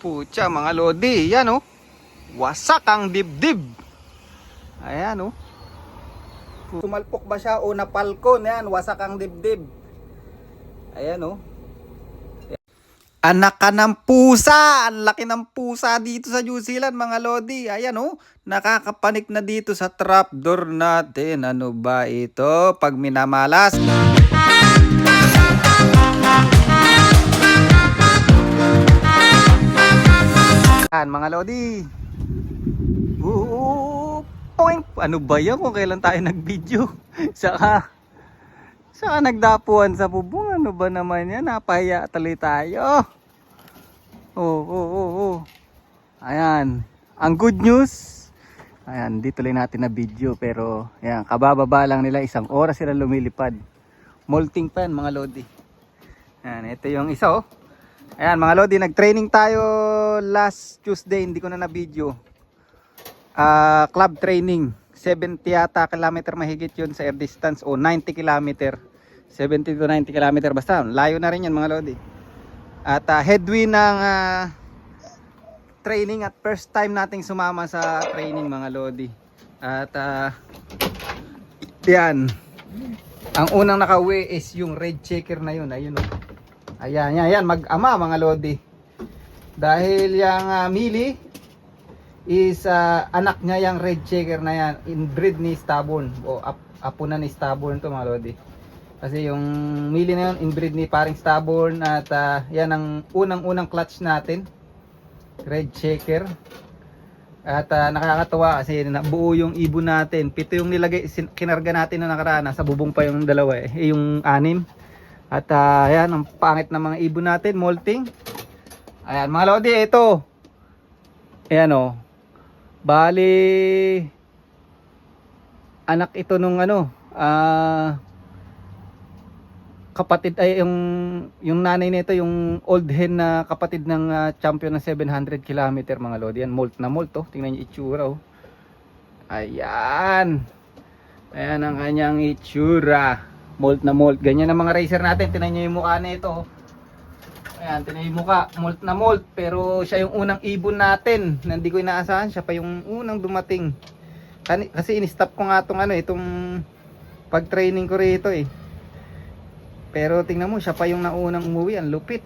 Pucha mga lodi, yan oh. Wasak ang dibdib. Ayan oh. Sumalpok ba siya o napalkon? Yan, wasak ang dibdib. Ayan oh. Anak ka ng pusa! Ang laki ng pusa dito sa New Zealand mga lodi. Ayan oh. Nakakapanik na dito sa trapdoor natin. Ano ba ito? Pag minamalas. Mga lodi. Point. Ano ba yan kung kailan tayo nag-video? Saka nagdapuan sa bubong. Ano ba naman yan? Napahiya tuloy tayo. Ayan. Ang good news. Ayan, dito tuloy natin na video. Pero, ayan, kabababa lang nila. 1 oras sila lumilipad. Molting pa yan mga lodi. Ayan, ito yung isa oh. Ayan mga lodi, nag-training tayo last Tuesday, hindi ko na na-video. Club training, 70 yata kilometer mahigit yun sa air distance o 90 kilometer. 70 to 90 kilometer, basta layo na rin yan mga lodi. At headwind ng training at first time nating sumama sa training mga lodi. At yan, ang unang nakauwi is yung red checker na yun, ayun oh. Ayan, mag-ama mga lodi. Dahil yung Mili is anak niya yung red checker na yan, inbreed ni Stubborn o apo na ni Stubborn to mga lodi. Kasi yung Mili na yun, inbreed ni paring Stubborn at yan ang unang clutch natin, red checker. At nakakatawa kasi nabuo yung ibon natin. 7 yung nilagay, kinarga natin na nakaraan, sa bubong pa yung dalawa yung 6. At ayan, ang pangit ng mga ibon natin, molting. Ayan mga lodi, ito. Ayan o. Bali, anak ito nung kapatid, ay yung nanay nito, yung old hen na kapatid ng champion ng 700 kilometer mga lodi. Yan, molt na molt oh. Tingnan niyo itsura oh. Ayan. Ayan ang kanyang itsura. Molt na molt. Ganyan ang mga racer natin. Tingnan nyo yung mukha nito. Ayan, tingnan yung mukha. Molt na molt. Pero siya yung unang ibon natin. Na hindi ko inaasahan. Siya pa yung unang dumating. Kasi in-stop ko nga itong pag-training ko rito eh. Pero tingnan mo, siya pa yung naunang umuwi. Ang lupit.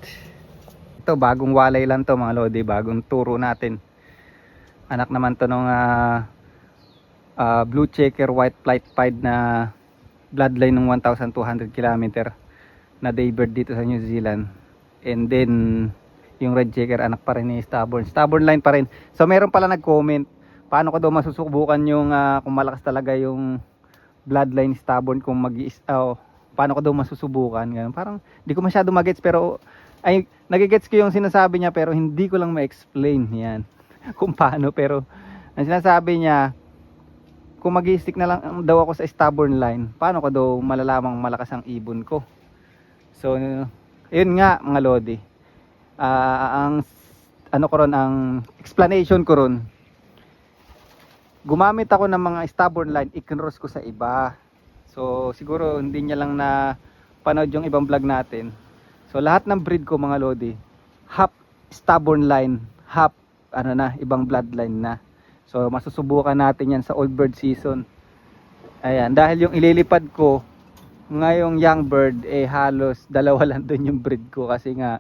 Ito, bagong walay lang to mga lodi. Bagong turo natin. Anak naman to nung blue checker white flight pied na bloodline ng 1,200 km na daybird dito sa New Zealand. And then yung red checker anak pa rin ni Stubborn line pa rin. So meron pala nag-comment, paano ko daw masusubukan yung kung malakas talaga yung bloodline Stubborn, kung paano ko daw masusubukan. Ganun. Parang di ko masyado magets, pero ay nagigets ko yung sinasabi niya, pero hindi ko lang ma-explain yan kung paano. Pero ang sinasabi niya, kung mag-i-stick na lang daw ako sa Stubborn line, paano ko daw malalamang malakas ang ibon ko? So, yun nga mga lodi. Ang ang explanation ko ron, gumamit ako ng mga Stubborn line, ikinross ko sa iba. So, siguro hindi niya lang na panood yung ibang vlog natin. So, lahat ng breed ko mga lodi, half Stubborn line, half ibang bloodline na. So masusubukan natin yan sa old bird season. Ayan, dahil yung ililipad ko ngayong young bird halos dalawa lang doon yung breed ko. Kasi nga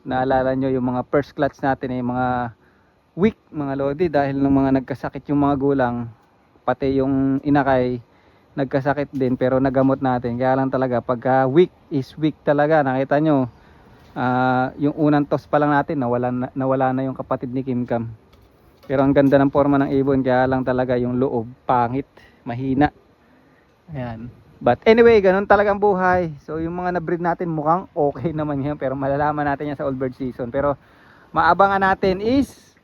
naalala nyo yung mga first clutch natin mga weak mga lodi, dahil ng mga nagkasakit yung mga gulang, pati yung inakay nagkasakit din, pero nagamot natin. Kaya lang talaga pagka weak is weak talaga. Nakita nyo yung unang toss pa lang natin nawala na yung kapatid ni Kim Cam. Pero ang ganda ng forma ng ibon, kaya lang talaga yung loob pangit, mahina. Ayan. But anyway, ganun talagang buhay. So yung mga na-breed natin mukhang okay naman yan, pero malalaman natin yan sa old bird season. Pero maabangan natin is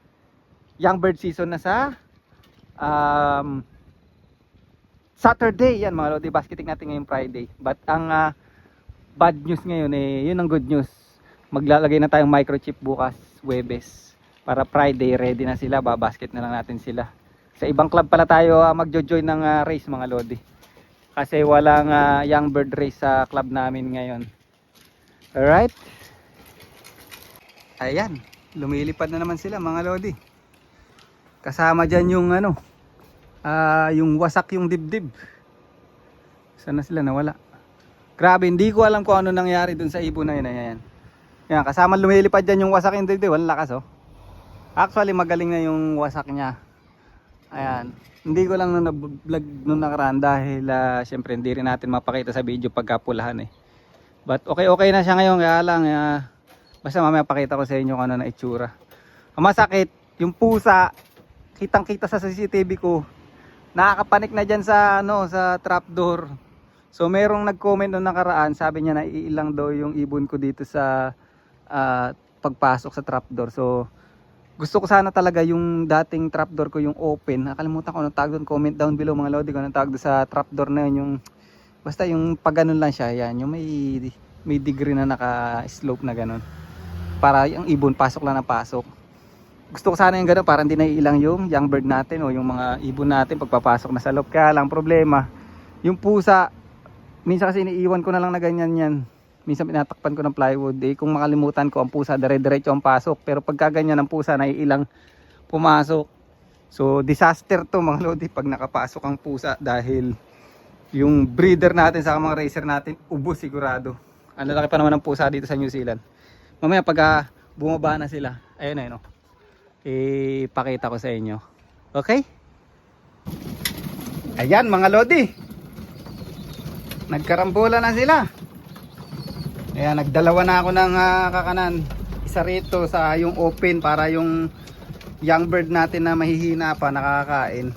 young bird season na sa Saturday. Yan mga lodi, basketing natin ngayong Friday. But ang bad news ngayon yun ang good news. Maglalagay na tayong microchip bukas, Huwebes. Para Friday ready na sila, babasket na lang natin sila. Sa ibang club pala tayo magjo-join ng race mga lodi. Kasi walang young bird race sa club namin ngayon. Alright. Ayan. lumilipad na naman sila mga lodi. Kasama dyan yung ano, yung wasak yung dibdib. Sana sila nawala. Grabe, hindi ko alam kung ano nangyari dun sa ibon na yun. Ayan. Yan, kasama lumilipad dyan yung wasak yung dibdib. Walang lakas oh. Actually magaling na yung wasak niya. Ayan. Hindi ko lang na-vlog nung nakaraan dahil syempre hindi rin natin mapakita sa video pagkapulahan eh. But okay na siya ngayon, kaya lang basta mamaya pakita ko sa inyo kung ano na itsura. Ang masakit, yung pusa, kitang-kita sa CCTV ko. Nakakapanik na diyan sa sa trapdoor. So merong nag-comment nung nakaraan, sabi niya na iilang daw yung ibon ko dito sa pagpasok sa trapdoor. So gusto ko sana talaga yung dating trapdoor ko yung open. Nakalimutan ko anong tawag doon. Comment down below mga lodi kung anong tawag doon sa trapdoor na yun. Yung, basta yung pag ganun lang siya. Yan, yung may degree na naka-slope na ganun. Para yung ibon pasok lang na pasok. Gusto ko sana yung ganun para hindi naiilang yung young bird natin o yung mga ibon natin pagpapasok na sa loob. Kaya lang problema, yung pusa, minsan kasi iniiwan ko na lang na ganyan yan. Minsan pinatakpan ko ng plywood kung makalimutan ko ang pusa dire-diretso ang pasok, pero pagka ganyan ang pusa naiilang pumasok. So disaster to mga lodi pag nakapasok ang pusa dahil yung breeder natin sa mga racer natin ubos sigurado. Ang lalaki pa naman ng pusa dito sa New Zealand. Mamaya pag bumaba na sila, ayun ipakita ko sa inyo. Okay? Ayan mga lodi, nagkarambola na sila. Ayan, nagdalawa na ako ng kakanan. Isa rito sa yung open para yung young bird natin na mahihina pa nakakain.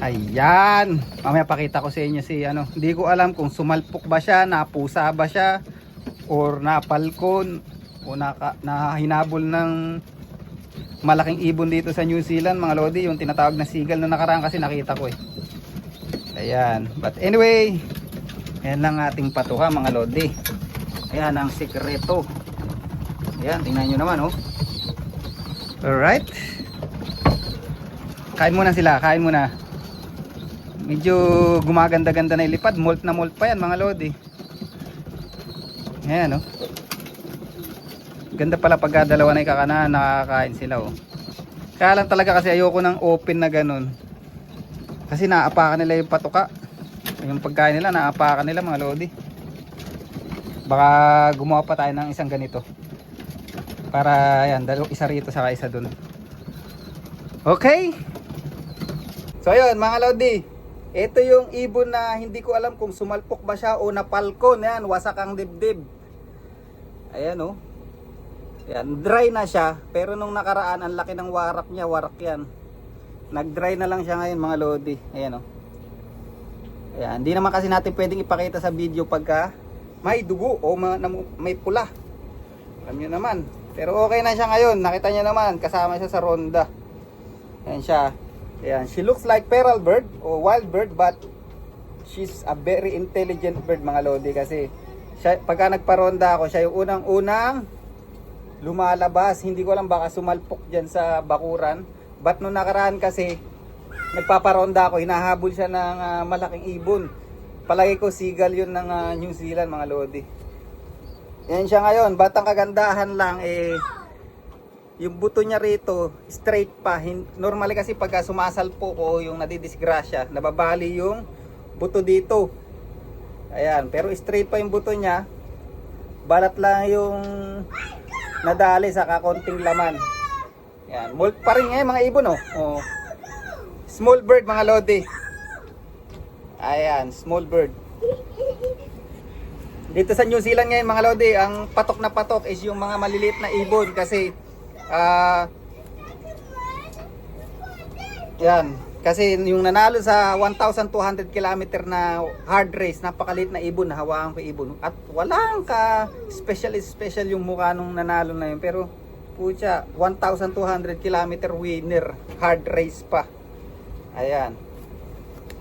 Ayan. Mamaya pakita ko sa inyo si Hindi ko alam kung sumalpok ba siya, napusa ba siya, or napalkon, o nahinabol ng malaking ibon dito sa New Zealand mga lodi. Yung tinatawag na seagull na nakaraan kasi nakita ko eh. Ayan. But anyway, ayan lang ating patuha mga lodi. Ayan ang sikreto. Ayan, tingnan nyo naman oh. Alright. Kain muna sila, kain muna. Medyo gumaganda-ganda na ilipad. Molt na molt pa yan mga lodi. Ayan oh. Ganda pala pagka dalawa na ikakanahan, nakakain sila oh. Kaya lang talaga kasi ayoko ng open na ganun. Kasi naapakan nila yung patuka. Yung pagkain nila, naapakan nila mga lodi. Baka gumawa pa tayo ng isang ganito. Para yan, isa rito saka isa dun. Okay. So ayun mga lodi, ito yung ibon na hindi ko alam kung sumalpok ba siya o napalkon. Yan, wasak ang dibdib. Ayan oh. Yan, dry na siya. Pero nung nakaraan, ang laki ng warak niya, warak yan. Nag-dry na lang siya ngayon mga lodi. Ayan oh. Ayan, hindi naman kasi natin pwedeng ipakita sa video pagka may dugo o may pula. Alam nyo naman. Pero okay na siya ngayon. Nakita nyo naman, kasama siya sa ronda. Ayan siya. Ayan, she looks like feral bird o wild bird, but she's a very intelligent bird mga lodi. Kasi siya, pagka nagparonda ako, siya yung unang-unang lumalabas. Hindi ko alam baka sumalpok dyan sa bakuran. But nung nakaraan kasi, nagpaparonda ako, hinahabol siya ng malaking ibon. Palagi ko seagull yun ng New Zealand mga lodi. Yan siya ngayon, batang kagandahan lang yung buto niya rito straight pa. Normally kasi pagka sumasalpo ko yung nadidisgrasya, nababali yung buto dito. Ayan, pero straight pa yung buto niya. Balat lang yung nadali sa kakonting laman. Ayan, molt pa rin ngayon mga ibon oh. Small bird mga lodi. Ayan, small bird. Dito sa New Zealand ngayon mga lodi, ang patok na patok is yung mga maliliit na ibon kasi yan, kasi yung nanalo sa 1,200 km na hard race, napakaliit na ibon, nahawakan ko ibon. At walang special yung mukha nung nanalo na yun. Pero pucha, 1,200 km winner, hard race pa. Ayan.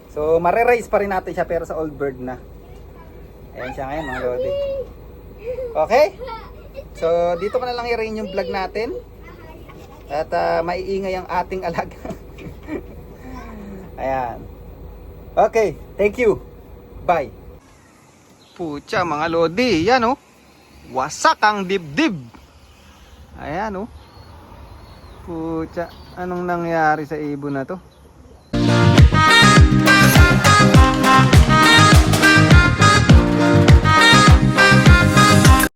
So mare-race pa rin natin siya pero sa old bird na. Ayan siya ngayon mga lodi. Okay? So dito ko na lang i-rain yung vlog natin. At maiingay ang ating alaga. Ayan. Okay, thank you. Bye. Pucha mga lodi, yan oh. Wasak ang dibdib. Ayan oh. Pucha, anong nangyari sa ibon na to?